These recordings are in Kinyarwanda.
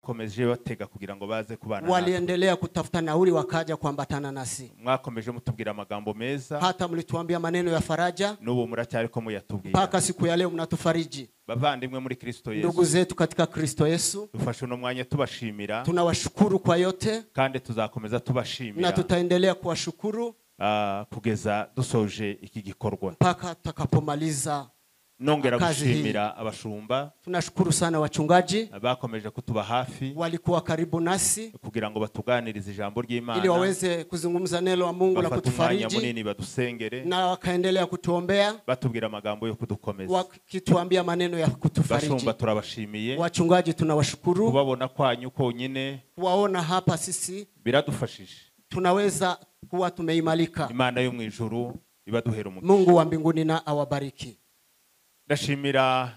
bakomeje batega kugira ngo baze kubana waliendelea kutafuta nauli wakaja kuambatana nasi. mwakomeje mutubwira amagambo meza Hata mlituambia maneno ya faraja, n'ubu muracyari ko muyatubwira mpaka siku ya leo mnatufariji. bavandimwe muri Kristo Yesu Ndugu zetu katika Kristo Yesu, dufashe uno mwanya tubashimira tunawashukuru kwa yote kandi tuzakomeza tubashimira na tutaendelea kuwashukuru kugeza dusoje iki gikorwa mpaka tutakapomaliza nongera kazi hii. gushimira abashumba Tunashukuru sana wachungaji bakomeje kutuba hafi walikuwa karibu nasi kugira ngo batuganirize ijambo ry'Imana ili waweze kuzungumza neno la Mungu na bafata umwanya kutufariji munini badusengere na wakaendelea kutuombea batubwira amagambo yo kudukomeza wakituambia maneno ya kutufariji. bashumba turabashimiye Wachungaji tunawashukuru, kubabona kwanyu konyine waona hapa sisi biradufashije tunaweza kuwa tumeimalika. Imana yo mu ijuru ibaduhera umugisha. Mungu wa mbinguni na awabariki. Ndashimira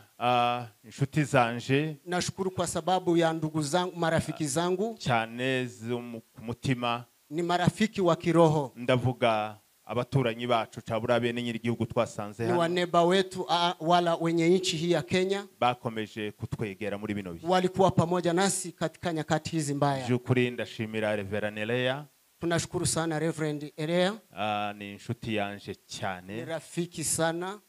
inshuti zanje, Nashukuru kwa sababu ya ndugu zangu, marafiki zangu cyane zo ku mutima, ni marafiki wa kiroho. ndavuga abaturanyi bacu cabura bene nyiri gihugu twasanze Ni hano, waneba wetu wala wenye nchi hii ya Kenya bakomeje kutwegera muri bino bihe. walikuwa pamoja nasi katika nyakati hizi mbaya. Jukuri ndashimira Reverend Elea, Tunashukuru sana Reverend Elea, ni inshuti yanje cyane, ni rafiki sana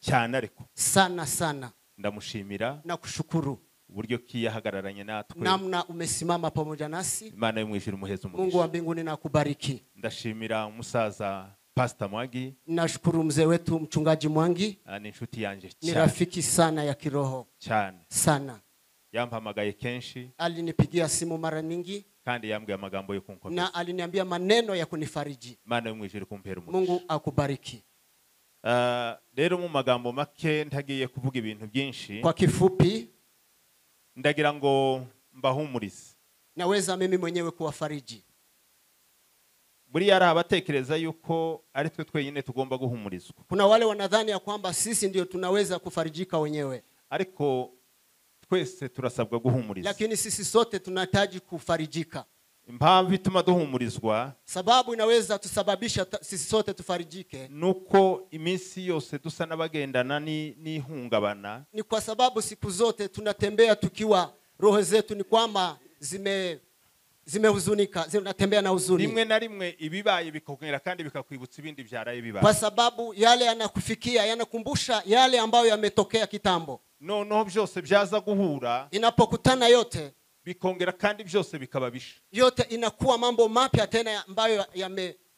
cyane ariko sana sana. Ndamushimira na kushukuru uburyo kiyahagararanye natwe, namna umesimama pamoja nasi. Imana yo mu ijuru muheze umugisha. Mungu wa mbinguni na kubariki. Ndashimira umusaza Pastor Mwangi, Nashukuru mzee wetu mchungaji Mwangi, ni inshuti yanje ni cyane, rafiki sana ya kiroho cyane sana. yampamagaye kenshi Alinipigia simu mara nyingi kandi yambwiye amagambo yo kunkomeza, na aliniambia maneno ya kunifariji. Imana yo mu ijuru kumpera umugisha. Mungu akubariki. Rero mu magambo make ntagiye kuvuga ibintu byinshi, Kwa kifupi ndagira ngo mbahumurize. naweza mimi mwenyewe kuwafariji. Buri yari abatekereza yuko ari twe twenyine tugomba guhumurizwa, Kuna wale wanadhani ya kwamba sisi ndio tunaweza kufarijika wenyewe, ariko twese turasabwa guhumuriza. lakini sisi sote tunahitaji kufarijika. Impamvu ituma duhumurizwa, Sababu inaweza tusababisha sisi sote tufarijike, nuko iminsi yose dusa n'abagendana n'ihungabana, ni kwa sababu siku zote tunatembea tukiwa roho zetu ni kwamba zimehuzunika, zinatembea na huzuni. rimwe na rimwe ibibaye bikongera kandi bikakwibutsa ibindi byaraye bibaye, Kwa sababu yale yanakufikia yanakumbusha yale ambayo yametokea kitambo. noneho byose byaza guhura Inapokutana yote bikongera kandi byose bikababisha, yote inakuwa mambo mapya tena ambayo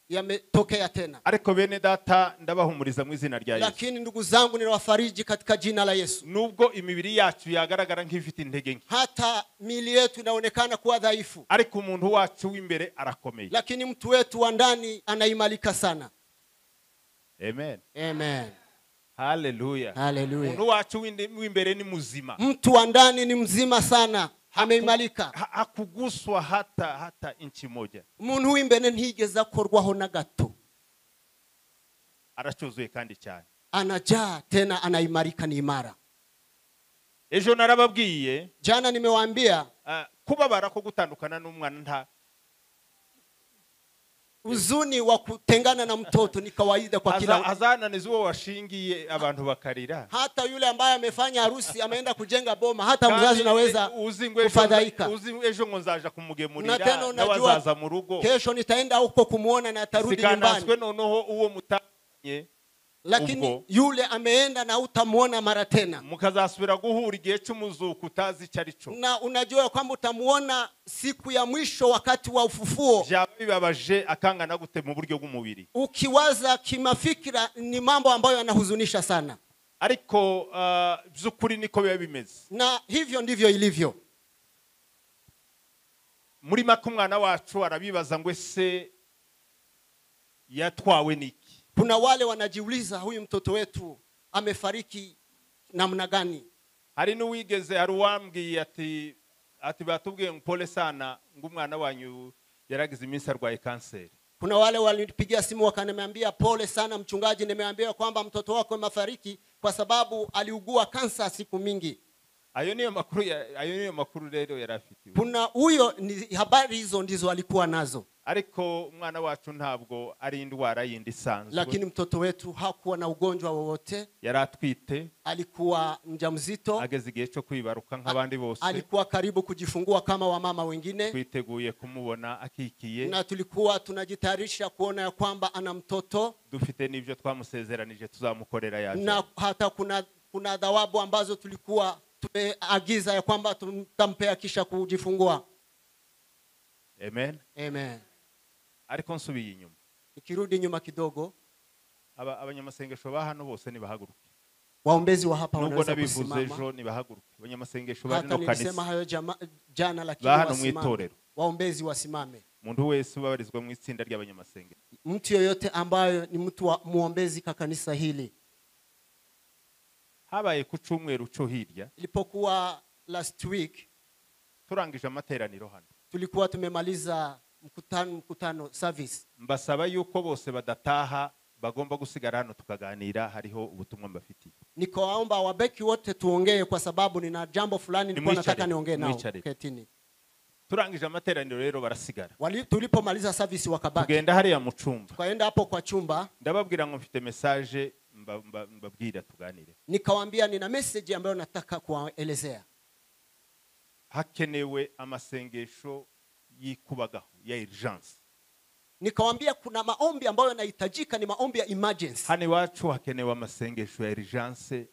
yametokea tena. ariko bene data ndabahumuriza mu izina rya Yesu. Lakini ndugu zangu ninawafariji katika jina la Yesu. Nubwo imibiri yacu yagaragara nk'ifite intege nke, Hata miili yetu inaonekana kuwa dhaifu, ariko umuntu wacu w'imbere arakomeye. lakini mtu wetu wa ndani anaimarika sana. Amen. Amen. Hallelujah. Hallelujah. Umuntu wacu w'imbere ni muzima, Mtu wa ndani ni mzima sana, ameimarika. hakuguswa hata inchi moja, Umuntu w'imbere ntigeze akorwaho na gato, aracyuzuye kandi cyane, anajaa tena anaimarika, ni imara. ejo narababwiye, Jana nimewaambia kubabara ko gutandukana n'umwana nta uzuni wa kutengana na mtoto ni kawaida kwa kila. azananiza uwo washingiye abantu bakarira, Hata yule ambaye amefanya harusi ameenda kujenga boma, hata mzazi unaweza kufadhaika. uzi ejo ngo nzaja kumugemurira Na tena na unajua wazaza mu rugo, kesho nitaenda huko kumuona na atarudi nyumbani. noneho uwo mutanye, Lakini yule ameenda na utamuona mara tena, mukazasubira guhura igihe cy'umuzuko utazi cyarico, na unajua kwamba utamuona siku ya mwisho wakati wa ufufuo. bibabaje akangana gute mu buryo bw'umubiri, Ukiwaza kimafikira ni mambo ambayo yanahuzunisha sana, ariko by'ukuri niko biba bimeze, na hivyo ndivyo ilivyo. muri make umwana wacu arabibaza ngo ese yatwawe niki. Kuna wale wanajiuliza huyu mtoto wetu amefariki namna gani? Hari n'uwigeze hari uwambwiye ati batubwiye ngo pole sana ngo umwana wanyu yaragize iminsi arwaye kanseri. Kuna wale walinipigia simu wakaniambia pole sana mchungaji, nimeambia kwamba mtoto wako amefariki kwa sababu aliugua kansa siku mingi. ayo niyo makuru rero yarafitiwe. Kuna huyo ni habari hizo ndizo alikuwa nazo. Ariko umwana wacu ntabwo ari indwara yindi isanzwe. Lakini mtoto wetu hakuwa na ugonjwa wowote. Yaratwite. Alikuwa mjamzito. Ageze igihe cyo kwibaruka nk'abandi bose. Alikuwa karibu kujifungua kama wamama wengine. Twiteguye kumubona akikiye. Na tulikuwa tunajitayarisha kuona ya kwamba ana mtoto. Dufite n'ibyo twamusezeranije tuzamukorera yaje. Na hata kuna thawabu ambazo tulikuwa tumeagiza ya kwamba tutampea kisha kujifungua. Amen. Amen. Ariko nsubiye inyuma. Nikirudi nyuma kidogo, abanyamasengesho ba hano bose nibahaguruke. Waombezi wa hapa wanaweza kusimama. Nubwo nabivuze ejo nibahaguruke. Abanyamasengesho bari no kanisa. Nilisema hayo jana lakini wasimame. Waombezi wasimame. Muntu wese ubabarizwa mu itsinda ry'abanyamasengesho. Mtu yoyote ambaye ni mtu wa muombezi ka kanisa hili. Habaye ku cyumweru cyo hirya. Ilipokuwa last week turangije amateraniro hano. Tulikuwa tumemaliza mkutano service. Mbasaba yuko bose badataha bagomba gusigara hano tukaganira, hariho ubutumwa mbafitiye. Nikawaomba wabeki wote tuongee kwa sababu nina jambo fulani nilikuwa nataka niongee nao. Ketini. Turangije amateraniro rero barasigara. Tulipomaliza service wakabaki. Tugenda hariya mu cyumba. Tukaenda hapo kwa chumba. Ndababwira ngo mfite message mbabwira tuganire. Nikawaambia nina message ambayo nataka kuwaelezea. Hakenewe amasengesho yikubagaho ya urgence. Nikawaambia kuna maombi ambayo yanahitajika, ni maombi ya emergency. Hani wacu hakenewe amasengesho ya urgence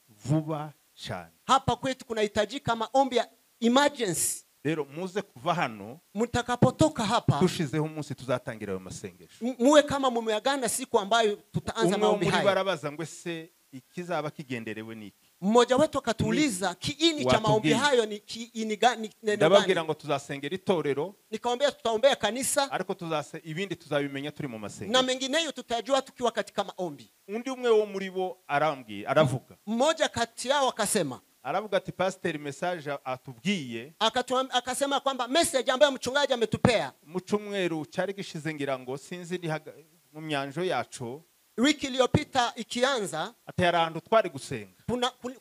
vuba cyane. Hapa kwetu kunahitajika maombi ya emergency. Rero muze kuva hano, mtakapotoka hapa tushizeho umunsi tuzatangira ayo masengesho. Muwe kama mumeagana siku ambayo tutaanza maombi haya. Barabaza ngo se ikizaba kigenderewe niki? Mmoja wetu akatuuliza kiini cha maombi hayo ni kiini gani? Ndababwira ngo tuzasengera itorero. Nikamwambia tutaombea kanisa. Ariko ibindi tuzabimenya turi mu masengesho. Na mengineyo tutajua tukiwa katika maombi. Undi umwe wo muri bo aravuga. Mmoja kati yao akasema. Aravuga ati pastor message atubwiye. Akasema kwamba message ambayo mchungaji ametupea. Mu cyumweru cyari gishize ngira ngo sinzi ni mu myanjo yacu. Wiki iliyopita ikianza atayarandu twari gusenga.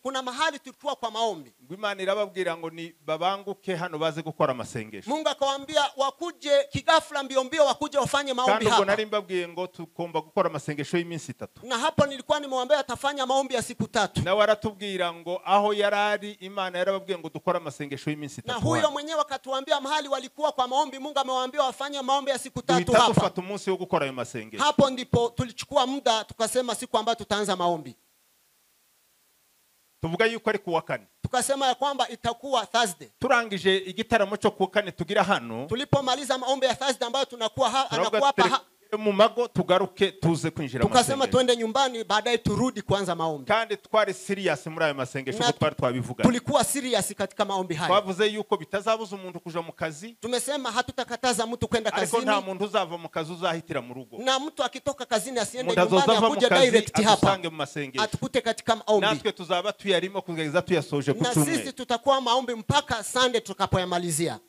Kuna mahali tulikuwa kwa maombi. Imana irababwira ngo ni babanguke hano baze gukora amasengesho. Mungu akawaambia wakuje kigafla mbio wakuje wafanye maombi hapa. Kandi ngo nari mbabwiye ngo tukomba gukora amasengesho y'iminsi 3. Na hapo nilikuwa nimemwambia atafanya maombi ya siku 3. Na waratubwira ngo aho yarari Imana yarababwiye ngo dukora amasengesho y'iminsi 3. Na huyo mwenyewe akatuambia mahali walikuwa kwa maombi Mungu amewaambia wafanye maombi ya siku 3 hapa. Tutafata umunsi wo gukora ayo masengesho. Hapo ndipo tulichukua muda tukasema siku ambayo tutaanza maombi. Tuvuga yuko ari kuwa kane. Tukasema ya kwamba itakuwa Thursday. Turangije igitaramo cyo kuwa kane tugira hano. Tulipomaliza maombi ya Thursday ambayo tunakuwa anakuwa hapa mu mago tugaruke tuze kwinjira masengesho. Tukasema twende nyumbani baadaye turudi kuanza maombi. Kandi twari serious muri ayo masengesho ko twari twabivuga. Tulikuwa serious katika maombi haya. Twavuze yuko bitazabuza umuntu kuja mu kazi. Tumesema hatutakataza mtu kwenda kazini. Ariko nta muntu uzava mu kazi uzahitira mu rugo. Na mtu akitoka kazini asiende nyumbani akuje direct hapa. Atukute katika maombi. Natwe tuzaba tuyarimo kugeza tuyasoje ku cyumweru. Na sisi tutakuwa maombi mpaka Sunday tukapoyamalizia.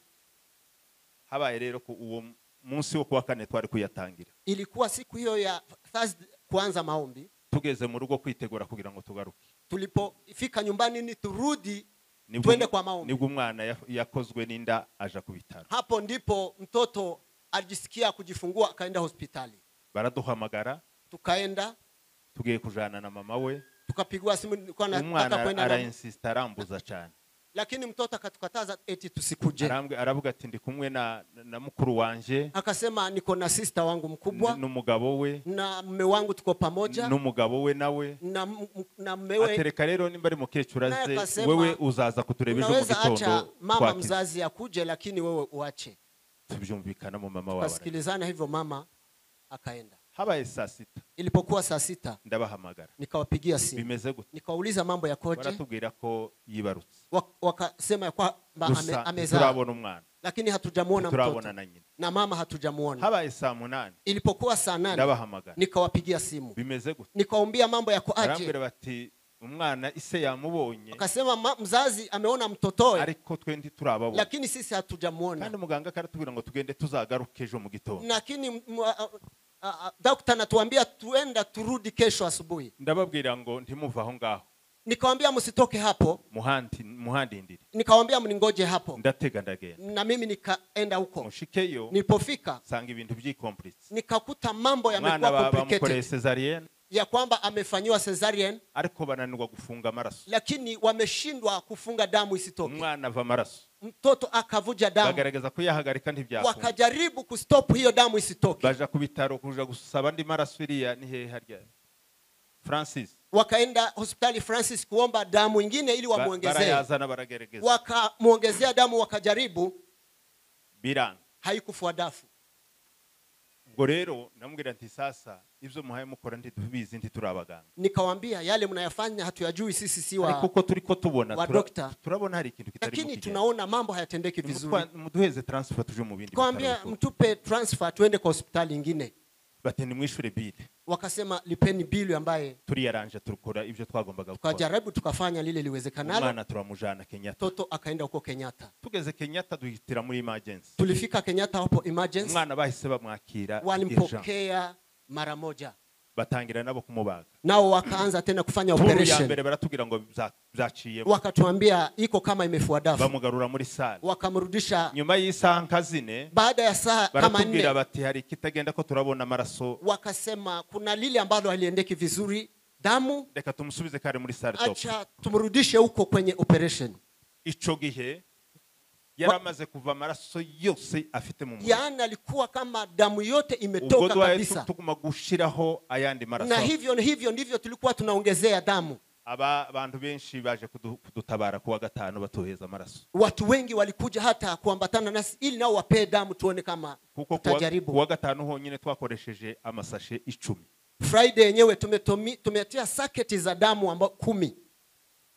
Habaye rero ko uwo munsi wo kuwa kane twari kuyatangira. Ilikuwa siku hiyo ya Thursday kuanza maombi. Tugeze mu rugo kwitegura kugira ngo tugaruke. Tulipofika nyumbani ni turudi twende kwa maombi. Nibwo umwana yakozwe n'inda aja ku bitaro. Hapo ndipo mtoto alijisikia kujifungua akaenda hospitali. Baraduhamagara. Tukaenda. Tugiye kujana na mama we. Tukapigwa simu nilikuwa nataka kwenda na insist arambuza cyane. Lakini mtoto akatukataza eti tusikuje. Aravuga ati ndi kumwe na mukuru wanje. Akasema niko na sister wangu mkubwa. N'umugabo we. Na mume wangu tuko pamoja. N'umugabo we nawe. Na mumewe. Atereka rero nimba ari mukecuru aze wewe uzaza kutureba ejo mu gitondo. Mama mzazi akuje lakini wewe uache. Tubyumvikana mu mama wawe. Tukasikilizana hivyo mama akaenda. Habaye saa 6. Ilipokuwa saa 6 ndabahamagara. Nikawapigia simu. Bimeze gute? Nikauliza mambo yakoje. Baratubwira ko yibarutse. Wakasema kwamba amezaa. Turabona umwana. Lakini hatujamuona mtoto. Turabona na nyina. Na mama hatujamuona. Habaye saa 8. Ilipokuwa saa 8. Ndabahamagara. Nikawapigia simu. Bimeze gute? Nikawaambia mambo yako aje. Barambwira bati umwana ise yamubonye. Akasema mzazi ameona mtotoe. Ariko twendi turababona. Lakini sisi hatujamuona. Kandi muganga karatubwira ngo tugende tuzagaruke ejo mu gitondo. Lakini daktari anatuambia tuenda turudi kesho asubuhi. Ndababwira ngo ntimuva aho ngaho. Nikamwambia msitoke hapo. Muhandindiri. Nikamwambia mningoje hapo. Ndatega ndagenda. Na mimi nikaenda huko. Mushikeyo. Nilipofika sanga ibintu by'icomplice. Nikakuta mambo yamekuwa complicated. Ya kwamba amefanywa cesarean ariko bananirwa gufunga amaraso. Lakini wameshindwa kufunga damu isitoke. Umwana ava amaraso. Mtoto akavuja damu. Bagaragaza kuyahagarika ntibyakunda. Wakajaribu kustop hiyo damu isitoke. Baja kubitaro kuja gusaba ndi maraso iriya ni hehe harya. Francis. Wakaenda hospitali Francis kuomba damu nyingine ili wamuongezee. Barayazana baragerageza. Wakamuongezea damu wakajaribu. Biranga. Haikufua dafu. Ubwo rero namubwira nti sasa ivyo muhaye mukora ndi tubizi ndi turabaganga. Nikamwambia yale mnayofanya hatuyajui sisi si wa. Ariko ko turiko tubona turabona hari ikintu kitari lakini tunaona mambo hayatendeki vizuri. Muduheze transfer tuje mu bindi. Nikamwambia mtupe transfer tuende kwa hospitali nyingine. Bati nimwishure bile. Wakasema lipeni bili ambaye turiyaranje turukora ivyo twagombaga gukora. Tukajaribu tukafanya lile liwezekanalo. Mwana turamujana Kenyatta. Toto akaenda huko Kenyatta. Tugeze Kenyatta duhitira muri emergency. Tulifika Kenyatta hapo emergency. Mwana bahise bamwakira. Walimpokea mara moja. Batangira nabo kumubaga. Nao wakaanza tena kufanya operation. Ya mbere baratugira ngo byaciye. Wakatuambia iko kama imefua dafu. Bamugarura muri sale. Wakamrudisha nyuma y'isaha nkazine. Baada ya saa kama 4. Baratubwira bati hari kitagenda ko turabona amaraso. Wakasema kuna lile ambalo haliendeki vizuri damu. Reka tumusubize kare muri sale top. Acha tumrudishe huko kwenye operation. Ico gihe yaramaze kuva amaraso yose afite mu mubiri. Yana alikuwa kama damu yote imetoka kabisa. Tuguma gushiraho ayandi maraso. Na hivyo ndivyo tulikuwa tunaongezea damu. Aba bantu benshi baje kudutabara kuwa gatano batuheza amaraso. Watu wengi walikuja hata kuambatana nasi ili nao wape damu tuone kama tutajaribu. Kuwa gatano honyine twakoresheje amasashe 10. Friday yenyewe tumetia saketi za damu 10.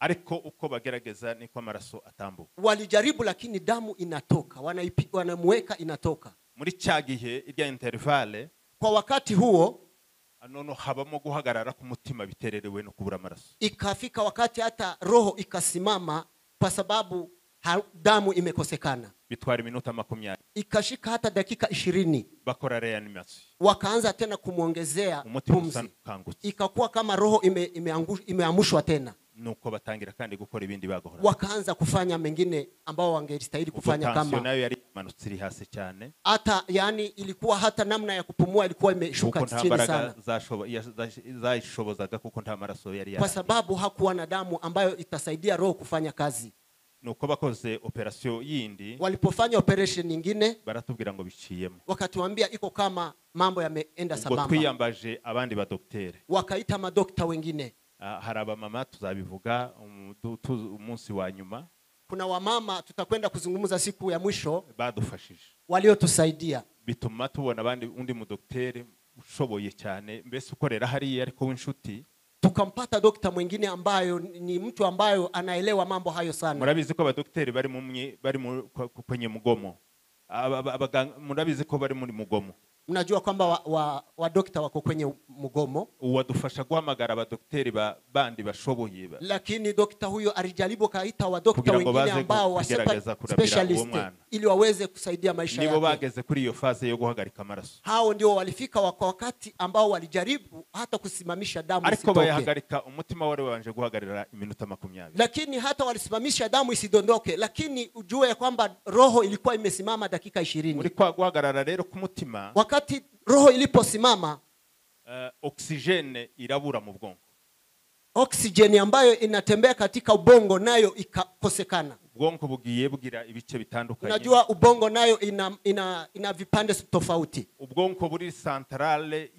Ariko uko bagerageza niko amaraso atambuka. Walijaribu lakini damu inatoka. Wanamweka inatoka. Muri cyagihe irya intervalle kwa wakati huo anono habamo guhagarara ku mutima bitererewe no kubura amaraso. Ikafika wakati hata roho ikasimama kwa sababu damu imekosekana. Bitwara iminota 20. Ikashika hata dakika 20. Bakora reanimation. Wakaanza tena kumuongezea pumzi. Ikakuwa kama roho imeamushwa tena. Nuko batangira kandi gukora ibindi bagohora. Wakaanza kufanya mengine ambao wangestahili kufanya kama. Tension nayo yari manutsiri hasi cyane. Hata yani ilikuwa hata namna ya kupumua ilikuwa imeshuka chini sana. Zashobozaga kuko nta maraso yari kwa sababu hakuwa na damu ambayo itasaidia roho kufanya kazi. Nuko bakoze operation yindi. Walipofanya operation nyingine baratubwira ngo biciyemo. Wakatuambia iko kama mambo yameenda sambamba. Ubwo twiyambaje abandi ba docteur. Wakaita madokta wengine. Haraba mama tuzabivuga umunsi wa nyuma. Kuna wamama tutakwenda kuzungumza siku ya mwisho badufashije. Waliotusaidia. Bituma tubona abandi undi mu docteur ushoboye cyane mbese ukorera hari ariko w'inshuti. Tukampata dokta mwingine ambayo ni mtu ambayo anaelewa mambo hayo sana. Murabizi ko abadokteri bari kwenye mugomo. Murabizi ko bari muri mugomo. Mnajua kwamba wa dokta wako kwenye mugomo. Uwadufasha guhamagara abadokteri bandi bashoboye. Lakini dokta huyo alijaribu kaita wa dokta wengine ambao wa specialist ili waweze kusaidia maisha yake. Nibo bageze kuri iyo phase yo guhagarika amaraso. Hao ndio walifika wakati ambao walijaribu hata kusimamisha damu isitoke. Ariko bayahagarika umutima wale wanje guhagarira iminota 20. Lakini hata walisimamisha damu isidondoke, lakini ujue kwamba roho ilikuwa imesimama dakika 20. Muri kwa guhagarara rero ku mutima. Wakati roho iliposimama oksijeni irabura mu bwonko. Oksijeni ambayo inatembea katika ubongo nayo ikakosekana. Ubwonko bugiye bugira ibice bitandukanye. Unajua ubongo nayo ina vipande tofauti. Ubwonko buri centrale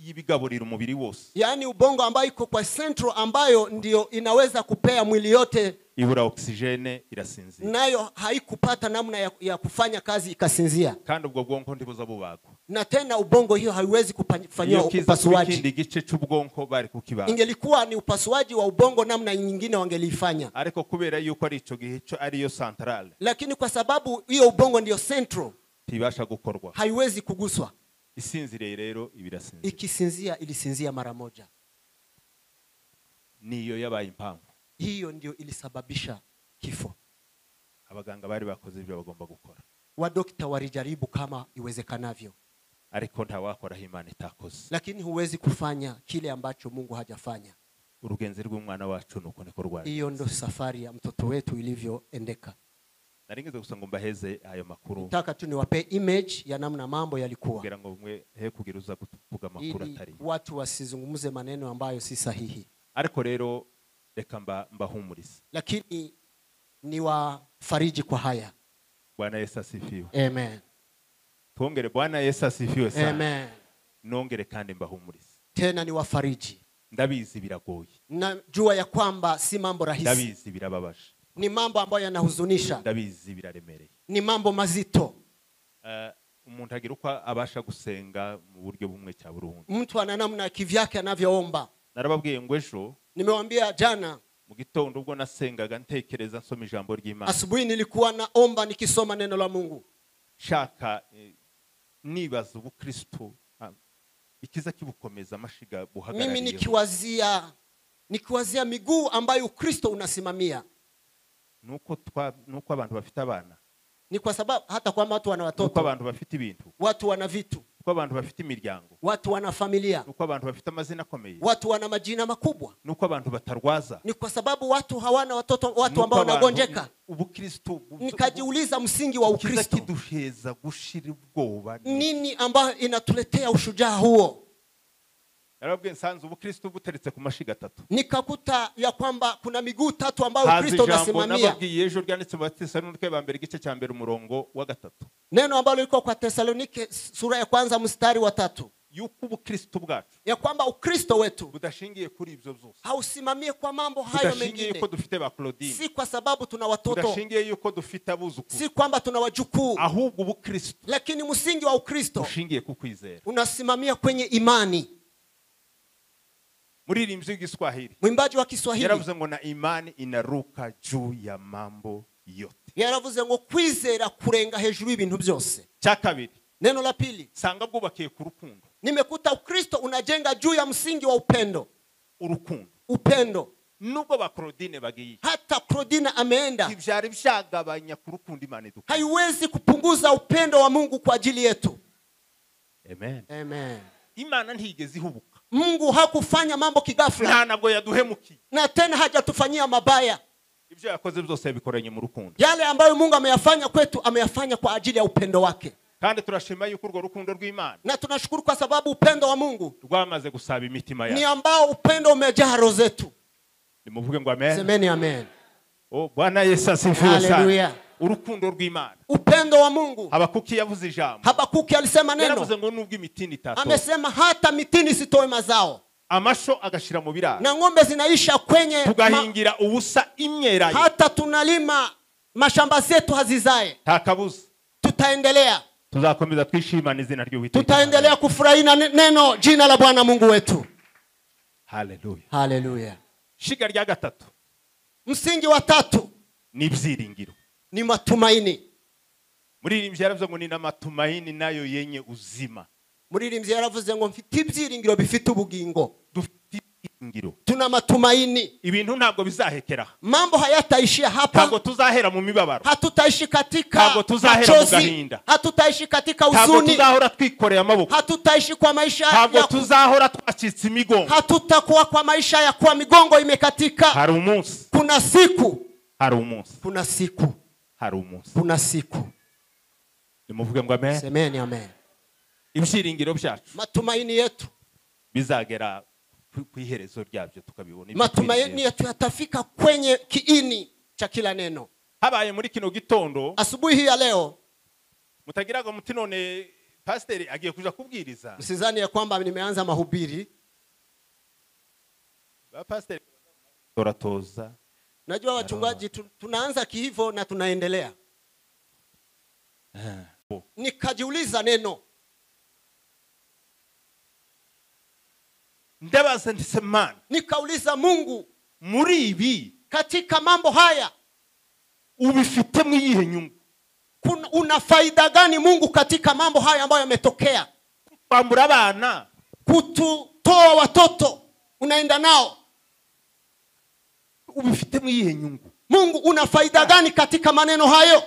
yibigaburira umubiri wose. Yani ubongo ambayo iko kwa central ambayo ndio inaweza kupea mwili yote. Ibura oksijeni irasinzia. Nayo haikupata namna ya kufanya kazi ikasinzia. Kandi ubwo bwonko ndibuza bubagwa. Na tena ubongo hiyo haiwezi kufanywa upasuaji. Ikindi gice cy'ubwonko bari kukibaga. Ingelikuwa ni upasuaji wa ubongo namna nyingine wangelifanya. Ariko kubera yuko ari ico gihe cyo ari yo centrale. Lakini kwa sababu hiyo ubongo ndio central. Tibasha gukorwa. Haiwezi kuguswa. Isinzire rero ibirasinzira. Ikisinzia ilisinzia mara moja. Niyo yabaye impamvu. Hiyo ndio ilisababisha kifo. Abaganga bari bakoze ibyo bagomba gukora. Wadokta walijaribu kama iwezekanavyo. Ariko nta wakora Imana itakoze. Lakini huwezi kufanya kile ambacho Mungu hajafanya. urugenzi rw'umwana wacu nuko niko rwari. Hiyo ndo safari ya mtoto wetu ilivyoendeka. Naringeze gusa ngo mbaheze ayo makuru. Nataka tu niwape image ya namna mambo yalikuwa. Kugira ngo mwe he kugiruza kuvuga makuru atari. Watu wasizungumze maneno ambayo si sahihi. Ariko rero reka mbahumurize. Lakini ni wafariji kwa haya. Bwana Yesu asifiwe. Amen. Tuongere Bwana Yesu asifiwe sana. Amen. Nongere kandi mbahumurize. Tena ni wafariji. Ndabizi biragoye. Najua ya kwamba si mambo rahisi. Ndabizi birababaje. Ni mambo ambayo yanahuzunisha. Ndabizi biraremereye. Ni mambo mazito. Umuntu agira uko abasha gusenga mu buryo bumwe cya burundu. Mtu ana namna kivyake anavyoomba. Narababwiye ngo ejo. Nimewaambia jana. Mu gitondo ubwo nasengaga ntekereza nsoma ijambo ry'Imana. Asubuhi nilikuwa naomba nikisoma neno la Mungu. Shaka nibaza ubukristo ikiza kibukomeza amashiga buhagarariye. Mimi nikiwazia miguu ambayo Ukristo unasimamia. Nuko abantu bafite abana. Ni kwa sababu hata kwamba watu wana watoto. Nuko abantu bafite ibintu. Watu wana vitu. Nuko abantu bafite imiryango. Watu wana familia. Nuko abantu bafite amazina akomeye. Watu wana majina makubwa. Nuko abantu batarwaza. Ni kwa sababu watu hawana watoto, watu ambao wanagonjeka. Ubukristo. Nikajiuliza msingi wa Ukristo. Kiduheza gushira ubwoba. Nini ambayo inatuletea ushujaa huo? Narabwiye nsanze ubukristo buteretse ku mashiga atatu. Nikakuta ya kwamba kuna miguu tatu ambayo Ukristo unasimamia. Nababwiye ejo ryanditse mu Batesalonike ba mbere igice cya mbere umurongo wa 3. Neno ambalo liko kwa Tesalonike sura ya 1 mstari wa 3. Yuko ubukristo bwacu. Ya kwamba Ukristo wetu budashingiye kuri ibyo byose. Hausimamie kwa mambo hayo mengine. Budashingiye yuko dufite ba Claudine. Si kwa sababu tuna watoto. Budashingiye yuko dufite abuzukuru. Si kwamba tuna wajukuu. Ahubwo ubukristo. Lakini msingi wa Ukristo ushingiye ku kwizera. Unasimamia kwenye imani. Muririmbyi w'Igiswahili. Mwimbaji wa Kiswahili. Yaravuze ngo na imani inaruka juu ya mambo yote. Yaravuze ngo kwizera kurenga hejuru y'ibintu byose. Cya kabiri. Neno la pili. Sanga bwubakiye ku rukundo. Nimekuta Ukristo unajenga juu ya msingi wa upendo. Urukundo. Upendo. Nubwo ba Claudine bagiye. Hata Claudine ameenda. Ivyari byagabanya ku rukundo Imana iduka. Haiwezi kupunguza upendo wa Mungu kwa ajili yetu. Amen. Amen. Imana ntigeze ihubuka. Mungu hakufanya mambo kigafla. Nta nabwo yaduhemukiye. Na tena hajatufanyia mabaya. Ibyo yakoze byose bikoranye mu rukundo. Yale ambayo Mungu ameyafanya kwetu ameyafanya kwa ajili ya upendo wake. Kandi turashima yuko urwo rukundo rw'Imana. Na tunashukuru kwa sababu upendo wa Mungu rwamaze gusaba imitima yacu. Ni ambao upendo umejaa roho zetu. Nimuvuge ngo amen. Semeni amen. Oh Bwana Yesu asifiwe sana. Haleluya. Urukundo rw'Imana. Upendo wa Mungu. Habakuki yavuze ijambo. Habakuki alisema neno. Yaravuze ngo nubwo imitini itatoa. Amesema hata mitini sitoe mazao. Amasho agashira mu biraro. Na ng'ombe zinaisha kwenye tugahingira ubusa imyera. Hata tunalima mashamba zetu hazizae. Takabuza. Tutaendelea. Tuzakomeza twishimana izina ry'Uwiteka. Tutaendelea kufurahia neno jina la Bwana Mungu wetu. Haleluya. Haleluya. Shiga rya gatatu. Msingi wa 3 ni byiringiro. Ni matumaini. Muririmbyi yaravuze ngo ni na matumaini nayo yenye uzima. Muririmbyi yaravuze ngo mfite ibyiringiro bifite ubugingo. Dufite ibyiringiro. Tuna matumaini. Ibintu ntabwo bizahekera. Mambo hayataishia hapa. Ntabwo tuzahera mu mibabaro. Hatutaishi katika ntabwo tuzahera mu gahinda. Hatutaishi katika huzuni. Ntabwo tuzahora twikoreye amaboko. Hatutaishi kwa maisha ntabwo tuzahora twacitse imigongo. Hatutakuwa kwa maisha ya kwa migongo imekatika. Hari umunsi. Kuna siku. Hari umunsi. Kuna siku. Hari umunsi. Kuna siku. Nimuvuge ngo amen. Semeni amen. Ibyiringiro byacu. Matumaini yetu bizagera ku iherezo ryabyo tukabibona. Matumaini yetu yatafika kwenye kiini cha kila neno. Habaye muri kino gitondo. Asubuhi hii ya leo. Mutagiraga muti none pastor agiye kuja kubwiriza. Msizani ya kwamba nimeanza mahubiri. Ba pastor toratoza. Najua wachungaji tunaanza kihivyo na tunaendelea. Nikajiuliza neno. Ndabaza ndisemana. Nikauliza Mungu, muri ibi katika mambo haya ubifite mu yihe nyungu? Una faida gani Mungu katika mambo haya ambayo yametokea? Kwambura abana, kututoa watoto unaenda nao. Ubifite mu yihe nyungu? Mungu una faida gani katika maneno hayo?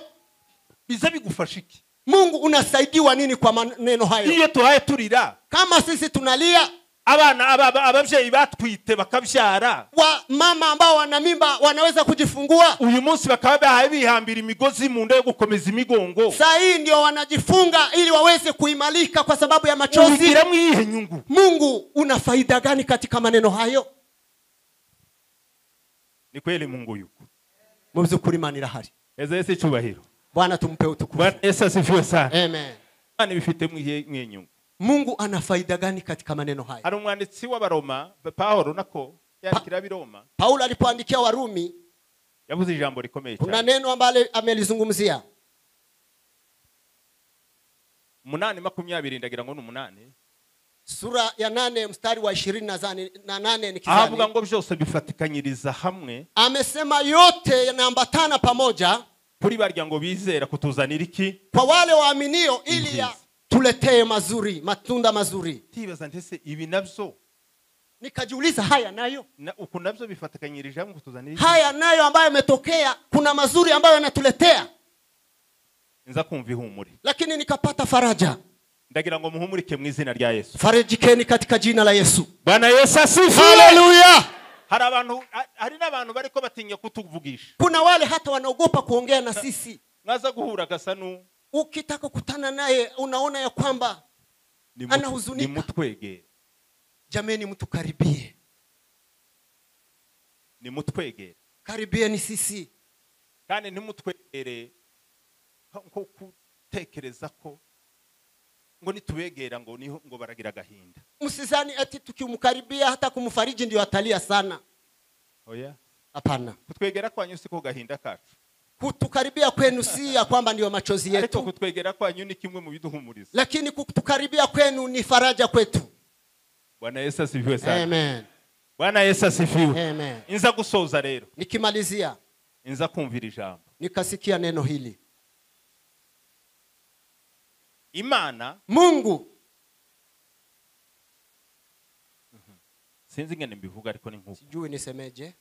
Biza bigufashiki. Mungu unasaidiwa nini kwa maneno hayo? Iyo tuhaye turira. Kama sisi tunalia, abana ababyeyi batwite bakabyara wa mama ambao wana mimba wanaweza kujifungua uyu munsi bakaba bihambira imigozi mu nda yo gukomeza imigongo saa hii ndio wanajifunga ili waweze kuimalika kwa sababu ya machozi. Mungu una faida gani katika maneno hayo? Ni kweli Mungu yuko mu byukuri Imana irahari. Ese cyubahiro Bwana tumpe utukufu. Bwana Yesu asifiwe sana. Amen. Bwana bifite mwinyungu. Mungu ana faida gani katika maneno haya? Hari umwanditsi w'Abaroma Paulo nako yandikira Biroma. Paulo alipoandikia Warumi yavuze ijambo rikomeye cyane. Kuna neno ambalo amelizungumzia. 8:20 ndagira ngo ni 8. Sura ya 8 mstari wa 28 nikizani. Avuga ngo byose bifatikanyiriza hamwe. Amesema yote yanaambatana pamoja kuri barya ngo bizera kutuzanira iki? Kwa wale waaminio ili ya tuletee mazuri, matunda mazuri. Tibaza ntese ibi nabyo. Nikajiuliza haya nayo. Uko nabyo bifatikanyirije hamwe kutuzanira iki? Haya nayo ambayo yametokea kuna mazuri ambayo yanatuletea. Nza kumva ihumure. Lakini nikapata faraja. Ndagira ngo muhumurike mu izina rya Yesu. Farijikeni katika jina la Yesu. Bwana Yesu asifiwe. Haleluya. Hari n'abantu bariko batinya kutuvugisha. Kuna wale hata wanaogopa kuongea na sisi. Mwaza guhura gasanu. Ukitaka kutana naye unaona ya kwamba anahuzunika. Ni mutwege. Jameni mtukaribie. Ni mutwege. Karibieni sisi. Kandi ntimutwegere nko kutekereza ko ngo nitubegera ngo niho ngo baragira gahinda. Msizani ati tukimkaribia hata kumfariji ndio atalia sana. Oya. Hapana. Kutwegera kwanyu siko gahinda kacu. Kutukaribia kwenu si ya kwamba ndio machozi yetu. Ariko kutwegera kwanyu ni kimwe mu biduhumuriza. Lakini kutukaribia kwenu ni faraja kwetu. Bwana Yesu asifiwe sana. Amen. Bwana Yesu asifiwe. Amen. Inza gusoza rero. Nikimalizia. Inza kumvira ijambo. Nikasikia neno hili. Imana Mungu. Sinzi ngene mbivuga ariko ni nkuko. Sijui nisemeje.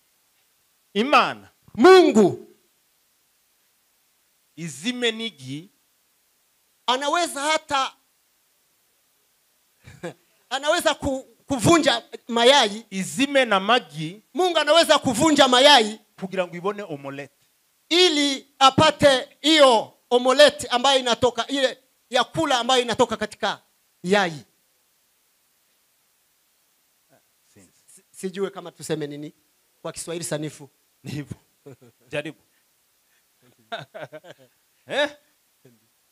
Imana Mungu izime nigi anaweza hata anaweza kuvunja mayai. Izime na magi. Mungu anaweza kuvunja mayai kugira ngo ibone omelette ili apate hiyo omelette ambayo inatoka ile ya kula ambayo inatoka katika yai. Sijui kama tuseme nini kwa Kiswahili sanifu. Ni hivyo. Jaribu.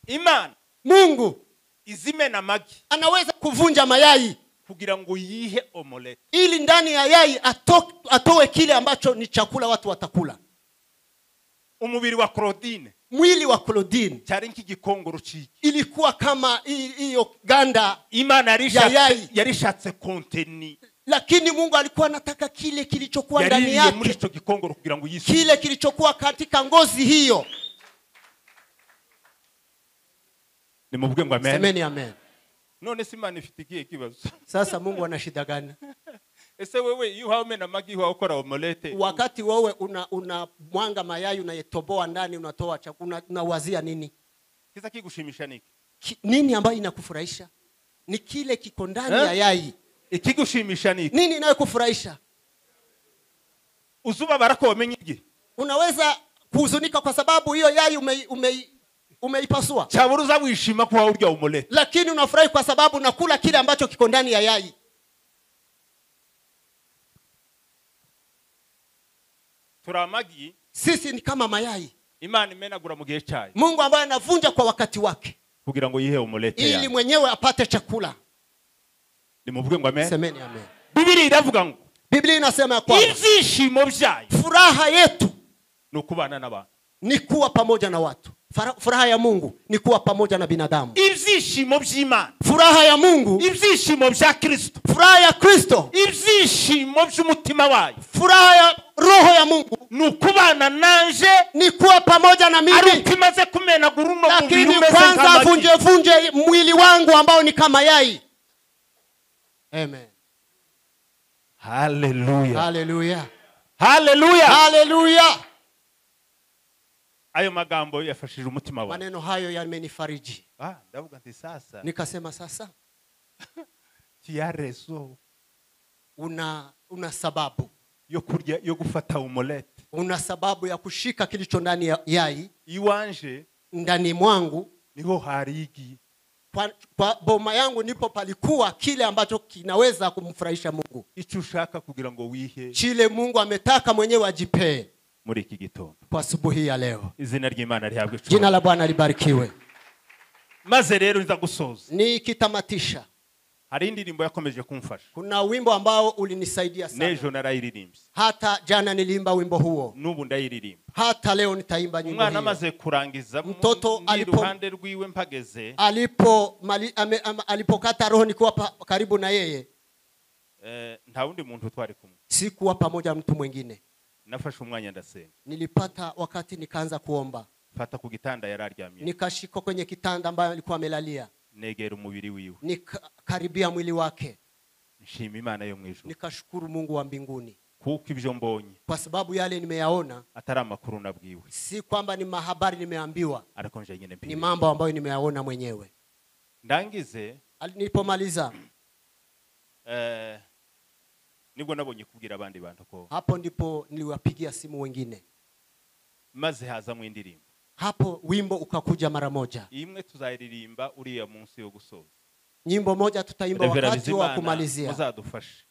Imana Mungu izime na magi anaweza kuvunja mayai kugira ngo yihe omelette ili ndani ya yai atoe kile ambacho ni chakula watu watakula. Umubiri wa Claudine, mwili wa Claudine cyari nk'igikongoro ciki ilikuwa kama hiyo ganda. Imana yarishatse konteni, lakini Mungu alikuwa anataka kile kilichokuwa ndani yake, muri ico gikongoro kugira ngo yise kile kilichokuwa katika ngozi hiyo. Nimuvuge ngo amen. Semeni amen. None si Imana ifitikiye kibazo. Sasa Mungu ana shida gani? Ese wewe iyo haume na magi huwa ukora omelette, wakati wewe una mwanga mayai unayetoboa ndani unatoa chakula, unawazia nini? Kisa kigushimisha niki? Nini ambayo inakufurahisha? Ni kile kiko ndani ya yai. Ikigushimisha niki? Nini inayokufurahisha? Uzuba barako wamenyigi. Unaweza kuhuzunika kwa sababu hiyo yai umeipasua. Chaburuza wishima kwa urya omelette, lakini unafurahi kwa sababu unakula kile ambacho kiko ndani ya yai. Turamagi, sisi ni kama mayai. Imana imenagura mu gihe cyayo. Mungu ambaye anavunja kwa wakati wake kugira ngo yihe omelette ili mwenyewe apate chakula. Nimuvuge ngo amen. Semeni amen. Biblia iravuga ngo, Biblia inasema kwamba ivyishimo byayo, furaha yetu ni kubana n'abantu, ni kuwa pamoja na watu. Furaha ya Mungu ni kuwa pamoja na binadamu. Ivyishimo by'Imana, furaha ya Mungu, ivyishimo bya Kristo, furaha ya Kristo, ivyishimo by'umutima wayo, furaha ya roho ya Mungu ni kubana nanje, ni kuwa pamoja na mimi. Arikimaze kumenagura uno mubiri umeze kama vunje mwili wangu ambao ni kama yai. Amen. Hallelujah. Hallelujah. Hallelujah. Hallelujah. Ayo magambo yafashije umutima wawe. Maneno hayo yamenifariji. Ndavuga nti sasa. Nikasema sasa. Tiarezo. una sababu yo kurya yo gufata umolete. Una sababu ya kushika kilicho ndani ya yai. Iwanje ndani mwangu niho harigi. Kwa boma yangu nipo palikuwa kile ambacho kinaweza kumfurahisha Mungu. Icyo ushaka kugira ngo wihe. Kile Mungu ametaka mwenyewe ajipe. Muri iki gitondo. Kwa asubuhi ya leo. Izina ry'Imana rihabwe icyo. Jina la Bwana libarikiwe. Maze rero nza gusoza. Ni kitamatisha. Hari indirimbo yakomeje kumfasha. Kuna wimbo ambao ulinisaidia sana. Nejo narayiririmbye. Hata jana niliimba wimbo huo. Nubu ndayiririmba. Hata leo nitaimba nyimbo hiyo. Umwana amaze kurangiza mtoto aliruhande rwiwe mpageze. Alipokata roho nikuwa karibu na yeye. Nta wundi muntu twari kumwe. Sikuwa pamoja mtu mwingine. Nafashe umwanya ndasenga. Nilipata wakati nikaanza kuomba. Fata ku gitanda yararyamye. Nikashika kwenye kitanda ambayo alikuwa amelalia. Negera umubiri wiwe. Nikaribia mwili wake. Nshima Imana yo mwijuru. Nikashukuru Mungu wa mbinguni. Kuko ibyo mbonye. Kwa sababu yale nimeyaona. Atari amakuru nabwiwe. Si kwamba ni mahabari nimeambiwa. Ariko nje nyine ni mambo ambayo nimeyaona mwenyewe. Ndangize. Nilipomaliza. Nibwo nabonye kubwira abandi bantu ko. Hapo ndipo niliwapigia simu wengine. Maze haza mu indirimbo. Hapo wimbo ukakuja mara moja. Imwe tuzayiririmba uriya munsi yo gusoza. Nyimbo moja tutaimba wakati wa kumalizia. Muzadufashe.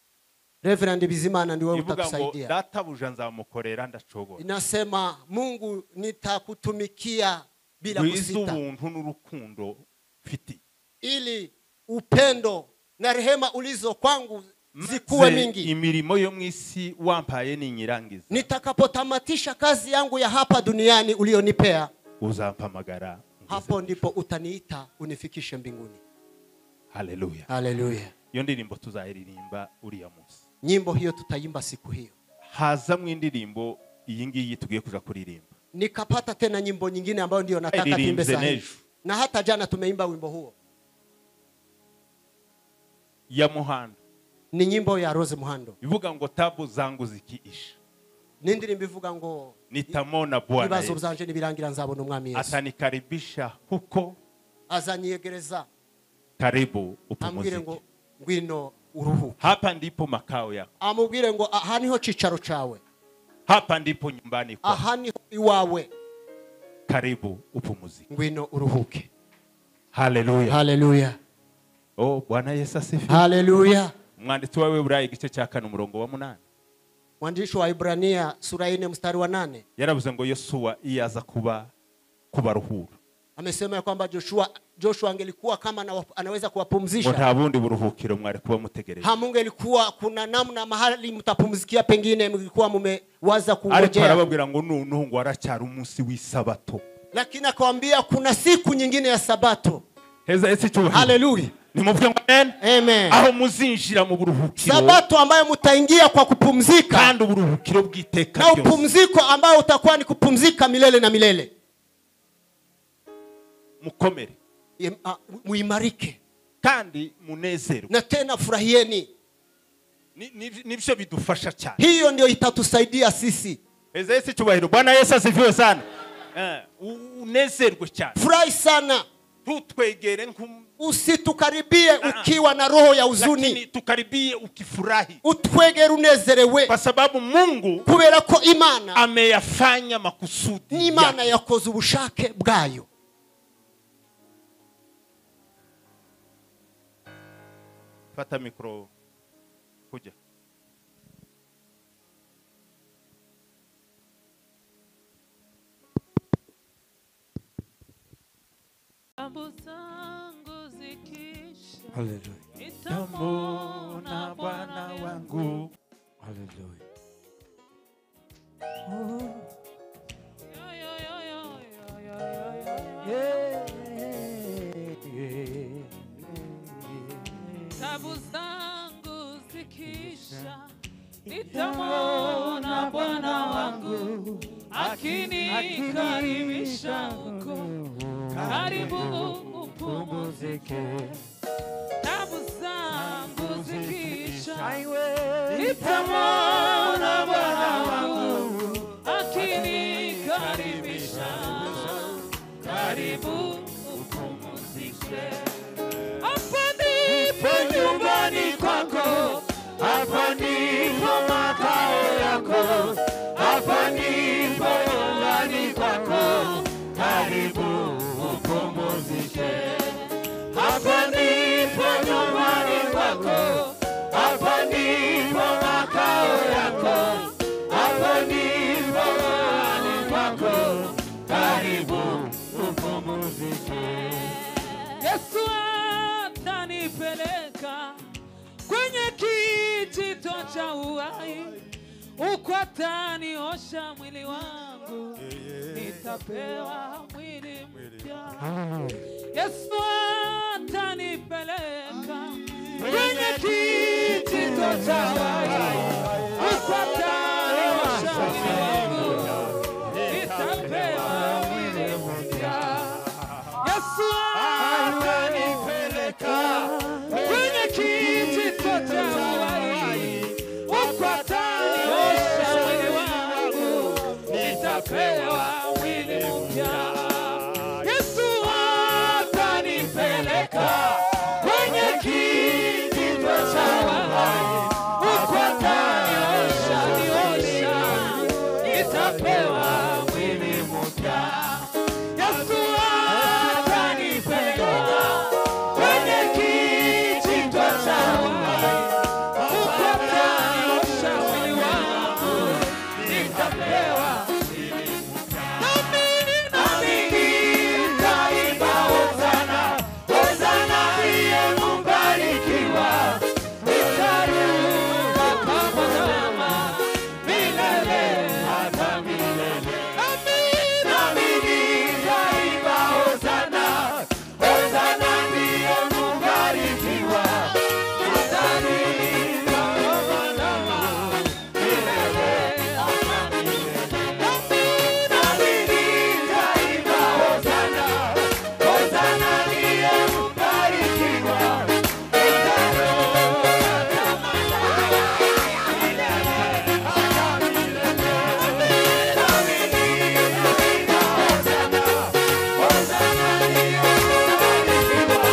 Reverend Bizimana ndiwe utatusaidia. Ivuga ngo databuja nzamukorera ndacogora. Inasema Mungu nitakutumikia bila kusita. Ubuntu n'urukundo fiti. Ili upendo na rehema ulizo kwangu zikuwe mingi. Imirimo yo mwisi wampaye ni nyirangiza. Nitakapotamatisha kazi yangu ya hapa duniani ulionipea. Uzampamagara. Hapo ndipo utaniita unifikishe mbinguni. Hallelujah. Hallelujah. Iyo ndirimbo tuzayiririmba uriya munsi. Nyimbo hiyo tutaimba siku hiyo. Haza mu indirimbo iyi ngiyi tugiye kuja kuririmba. Nikapata tena nyimbo nyingine ambayo ndio nataka tuimbe sasa. Na hata jana tumeimba wimbo huo. Ya Muhando. Ni nyimbo ya Rose Muhando. Bivuga ngo tabu zangu zikiisha. Nindirimbo ivuga ngo nitamona Bwana. Ibibazo byanje nibirangira nzabona umwami Yesu. Atanikaribisha huko. Azanyegereza. Karibu upumzike. Ambwire ngo ngwino uruhuke. Hapa ndipo makao yako. Amubwire ngo aha niho cicaro cawe. Hapa ndipo nyumbani kwako. Aha niho iwawe. Karibu upumzike. Ngwino uruhuke. Hallelujah. Hallelujah. Oh, Bwana Yesu asifiwe. Hallelujah. Mwanditsi wa Ibrania igice cya 4 umurongo wa 8. Mwandishi wa Ibrania sura 4 mstari wa 8. Yaravuze ngo Yoshua iyaza kubaruhura. Amesema kwamba Joshua angelikuwa kama anaweza kuwapumzisha. Nta bundi buruhukiro mwari kuba mutegereje. Mungu alikuwa kuna namna mahali mtapumzikia pengine mlikuwa mmewaza kungojea. Ariko arababwira ngo nuno ngo aracyari umunsi w'isabato. Lakini akamwambia kuna siku nyingine ya sabato. Heza ese cyo. Hallelujah. Nimubwe ngo amen. Amen. Aho muzinjira mu buruhukiro. Sabato ambayo mutaingia kwa kupumzika. Kandi uburuhukiro bw'iteka. Na upumziko ambao utakuwa ni kupumzika milele na milele. Mukomere. Muimarike. Kandi munezero. Na tena furahieni. Nibyo bidufasha cyane. Hiyo ndio itatusaidia sisi. Heza ese cyubahiro. Bwana Yesu asifiwe sana. Unezerwe cyane. Furahi sana. Tutwegere usitukaribie ukiwa na roho ya huzuni. Lakini tukaribie ukifurahi. Utwegere unezerewe. Kwa sababu Mungu kubera ko Imana ameyafanya makusudi. Ni Imana yakoze ubushake bwayo. Fata mikro kuja. Hallelujah. Nitamwona Bwana wangu. Hallelujah. Tabu zangu zikisha, nitamwona Bwana wangu akinikaribisha huko. Karibu upumzike. Tabu zangu zikisha, nitamwona Bwana wangu akinikaribisha. Karibu upumzike. Hapa ndipo nyumbani kwako. Hapa Yesu atanipeleka kwenye kijito cha uhai, huko ataniosha mwili wangu, nitapewa mwili mpya. Yesu atanipeleka kwenye kijito cha uhai, huko ataniosha mwili wangu, nitapewa mwili mpya. Yesu atanipeleka kwenye kijito cha uhai, huko ataniosha mwili wangu, nitapewa mwili mpya. Yesu atanipeleka kwenye kijito cha uhai, huko ataniosha nitapewa mwili mpya. Yesu atanipeleka kwenye kijito cha uhai, huko ataniosha mwili wangu, nitapewa mwili mpya. Nami nitaimba hosana, hosana ndiye mbarikiwa, nitaruka kama ndama milele hata milele. Nami nitaimba hosana, hosana ndiye mbarikiwa, nitaruka kama ndama milele hata milele. Nami nitaimba hosana, hosana ndiye mbarikiwa, nitaruka kama ndama milele hata milele. Nami nitaimba hosana, hosana ndiye mbarikiwa,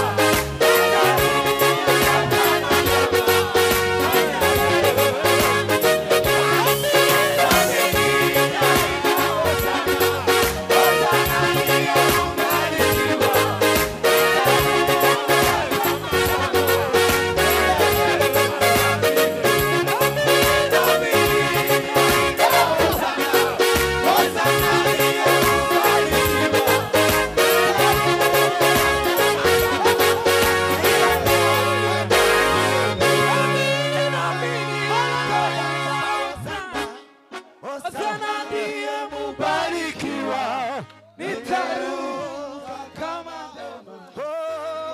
hosana ndiye mbarikiwa, nitaruka kama ndama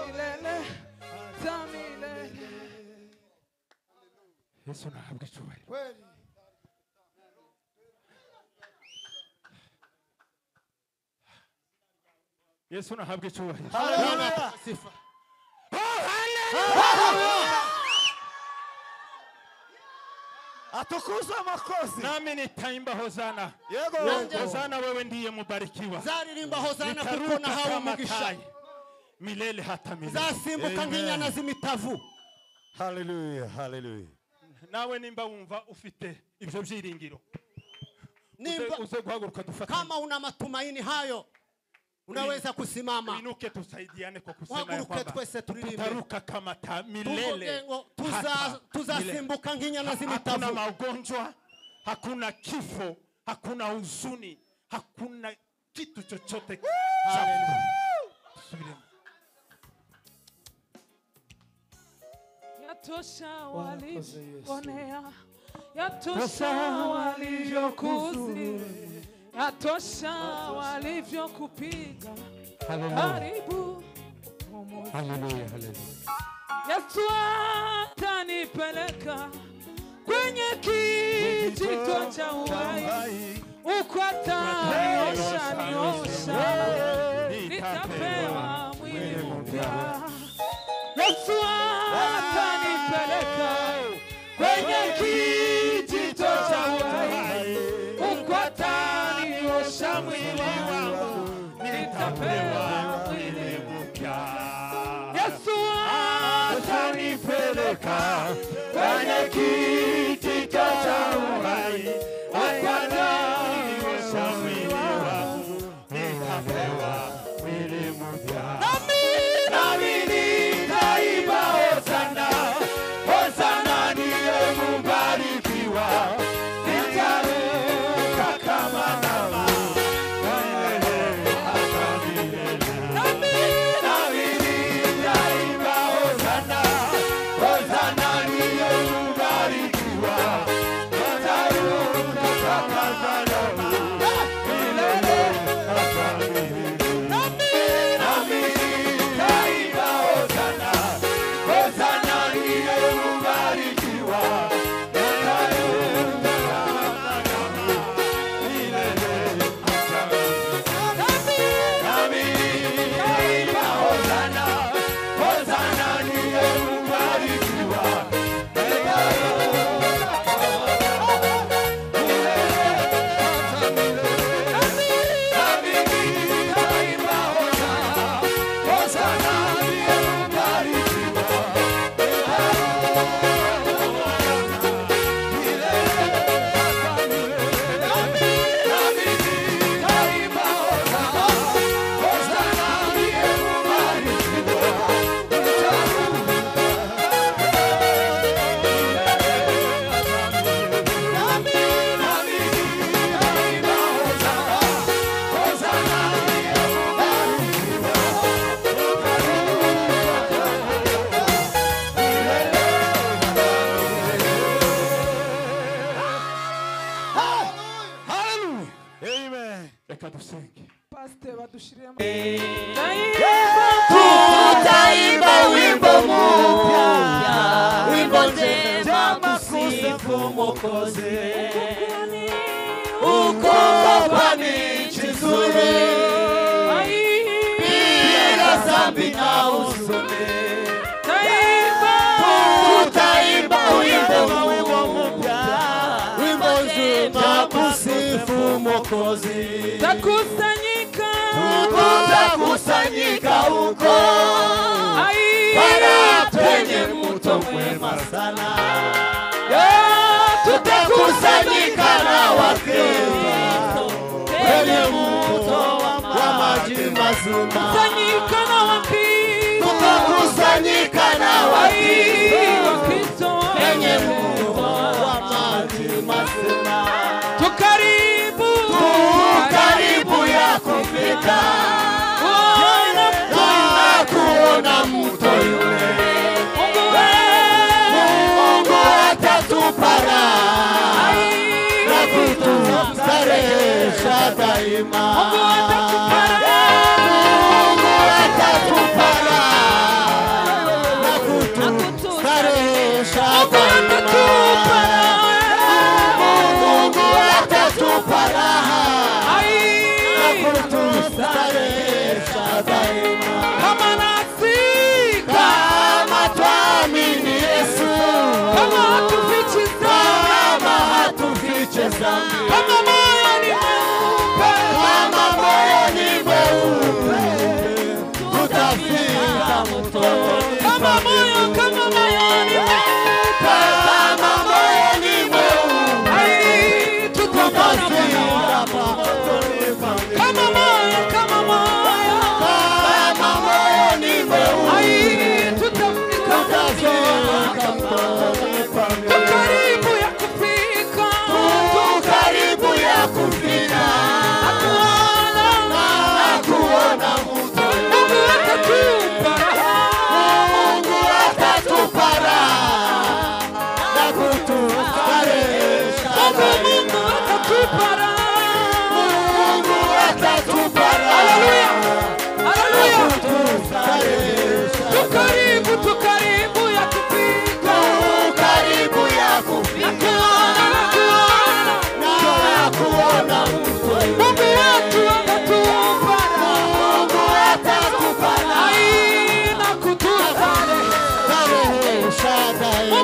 milele hata milele. Yesu nahabwa icyubahiro. Yesu nahabwa icyubahiro. Haleluya. Sifa. Atukuzwe makozi. Nami nitaimba hosana. Yego. Hosana wewe ndiye mbarikiwa. Zaririmba hosana kuko Nitaruka nahawe kama umugisha, tai milele hata milele. zasimbuka nk'inyana z'imitavu. Hallelujah, hallelujah. Nawe nimba wumva ufite ibyo byiringiro, Nimba uze guhaguruka dufate. kama una matumaini hayo, unaweza kusimama. Inuke tusaidiane kwa kusema ya Wahaguruke kwamba twese turirimbe. tutaruka kama tai Tuvuge milele. ngo hata tuzasimbuka nk'inyana Hakuna z'imitavu. magonjwa, hakuna kifo, hakuna huzuni, hakuna kitu chochote cha Subireni. Yatosha walivyoonea, yatosha walivyokuzi, yatosha walivyokupiga. Karibu Hallelujah, hallelujah. Yesu atanipeleka kwenye kijito cha uhai, huko ataniosha nitapewa mwili mpya. Yesu atanipeleka kwenye kijito cha uhai, huko ataniosha mwili wangu, nitapewa mwili mpya. Yesu atanipeleka kwenye kijito cha uhai, huko ataniosha mwili wangu, nitapewa mwili mpya. Nami nitaimba hosana, hosana ndiye mbarikiwa, nitaruka kama ndama milele hata milele. Nami Tutaimba wimbo mpya, wimbo njema kusifu Mwokozi. Uko kwani nchi nzuri, bila dhambi na huzuni. Tutaimba wimbo mpya, wimbo njema kusifu Mwokozi. Tutakusanyika huko para penye mto mwema sana. Tutakusanyika na Wakristo penye mto wa maji mazima. Tutakusanyika na Wakristo penye mto wa maji mazima. Tukaribu ya kufika kuona mto yule. Mungu atatupa raha na kutustarehesha daima. Mungu atatupa raha na kutustarehesha daima. Mungu atatupa raha na kutustarehesha daima. Kama tuamini Yesu, kama hatufiche dhambi, kama moyoni mweupe, tutafika mtoni. Kama moyoni mweupe, tutafika mtoni. Kama moyoni mweupe, tutafika mtoni. Tukaribu ya kufika na kuona mto. Mungu atatupa raha na kutustarehesha daima. Mungu atatupa raha na kutustarehesha daima. Tukaribu ya kufika na kuona mto. Mungu atatupa raha na kutustarehesha daima.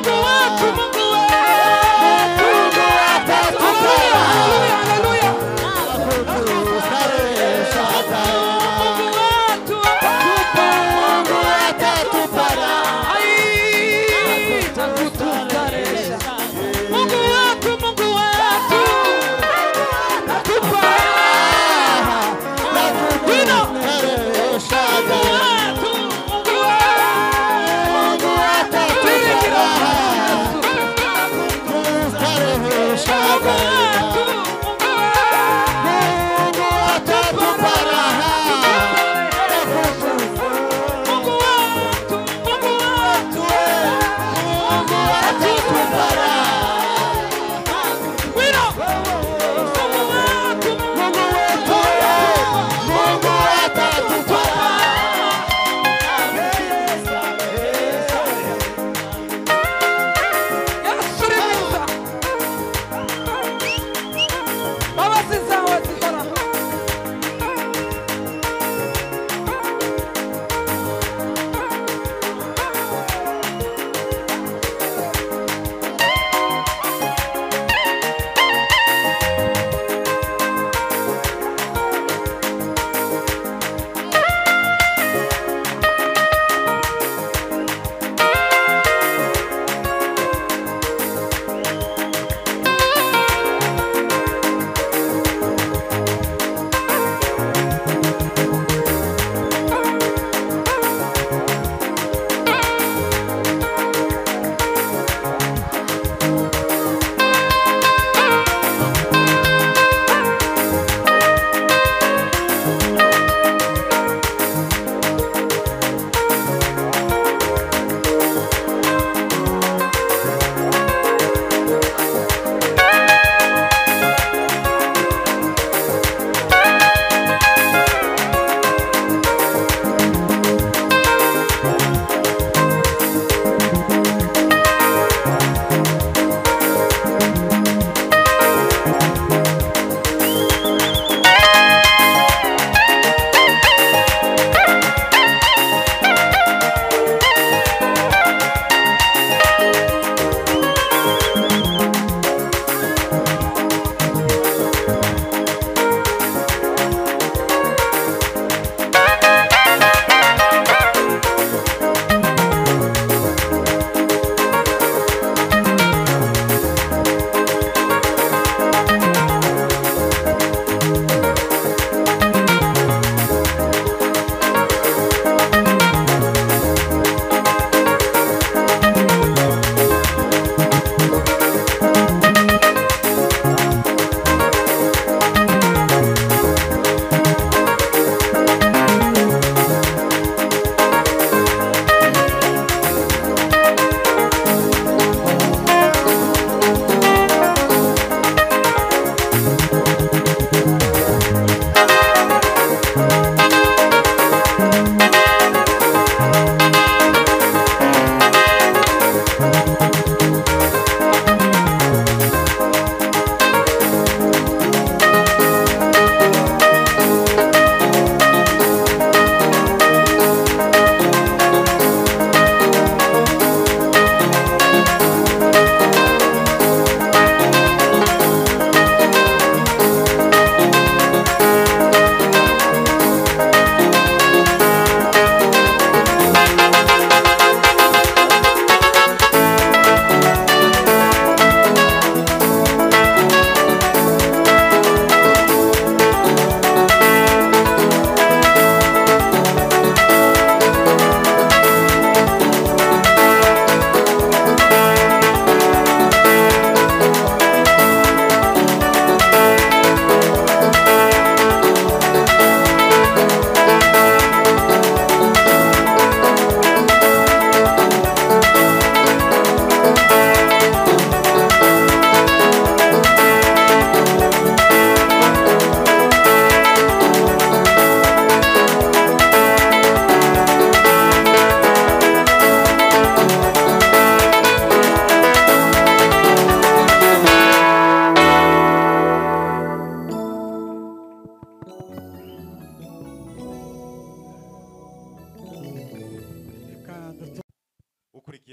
Mungu atatupa raha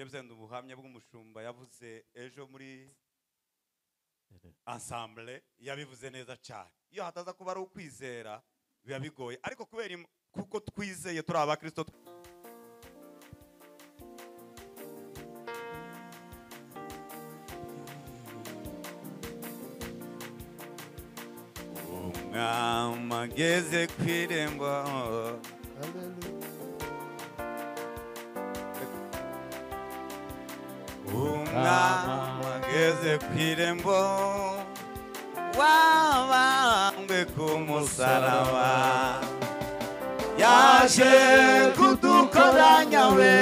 ngiye byenda ubuhamya bw'umushumba yavuze ejo muri ensemble yabivuze neza cyane. Iyo hataza kuba ari ukwizera biba bigoye, ariko kubera kuko twizeye turi abakristo mageze kwirembo mageze kwirembo wabambwe ku musaraba yaje kudukoranya we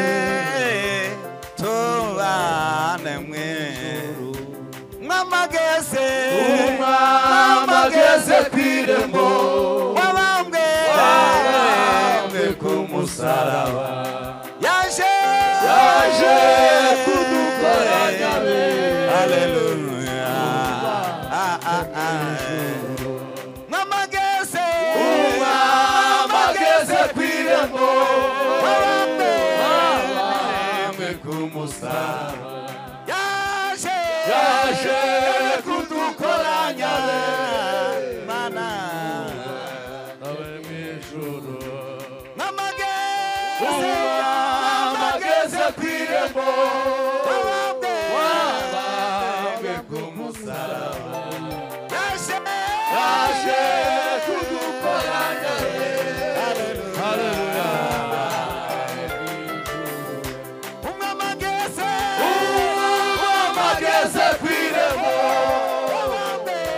tubane mwijuru mwamageze kwirembo wabambwe ku musaraba yaje kudukoranya we haleluya mwamageze kwirembo wabambwe ku musaraba yaje kudukoranya mana abe mwijuru mwamageze kwirembo wabambwe ku musaraba yaje kudukoranya haleluya mwamageze kwirembo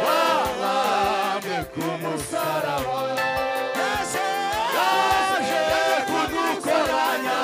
wabambwe ku musaraba yaje kudukoranya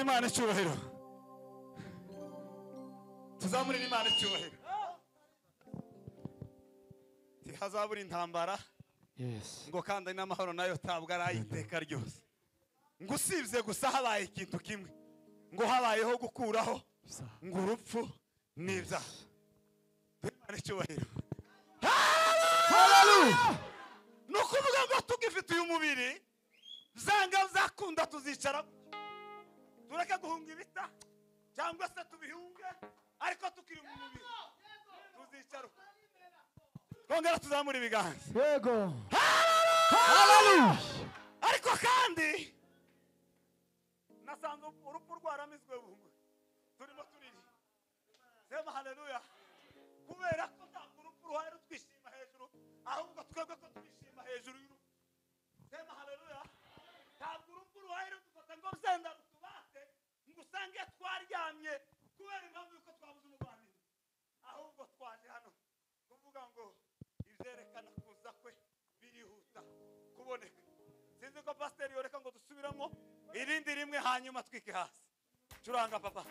Imana icyubahiro. Tuzamurira Imana icyubahiro. Tihazabura intambara. Yes. Ngo kandi n'amahoro nayo tabwa arayiteka ryose. Ngo usibye gusa habaye ikintu kimwe. Ngo habayeho gukuraho ngo urupfu n'ibyaha. Imana icyubahiro. Hallelujah. Nukuvuga ngo tugifite uyu mubiri zanga zakunda tuzicara tureke guhunga ibita cyangwa se tubihunge ariko tukiri mu mubiri tuzicara twongera tuzamura ibiganza. Yego. Hallelujah. Ariko kandi nasanze urupfu rwaramizwe bumwe turimo turiri. Sema haleluya. Kubera ko ntabwo urupfu ruhaye rutwishima hejuru ahubwo twebwe ko twishima hejuru y'urupfu. Sema haleluya. Ntabwo urupfu ruhaye rudufata ngo byenda rutubate ngo usange twaryamye kubera impamvu yuko twabuze umuvandimwe ahubwo twaje hano kuvuga ngo ibyerekana kuza kwe birihuta kuboneka. Sinzi ko pasiteri yoreka ngo dusubiramo irindi rimwe hanyuma twike hasi. Curanga papa.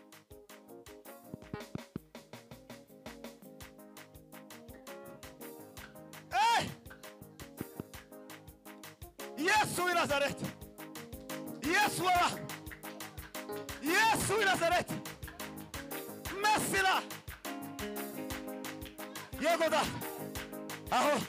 Yesu wa Nazareti. Yesu wa Nazareti. Mesila. Yego da. Aho.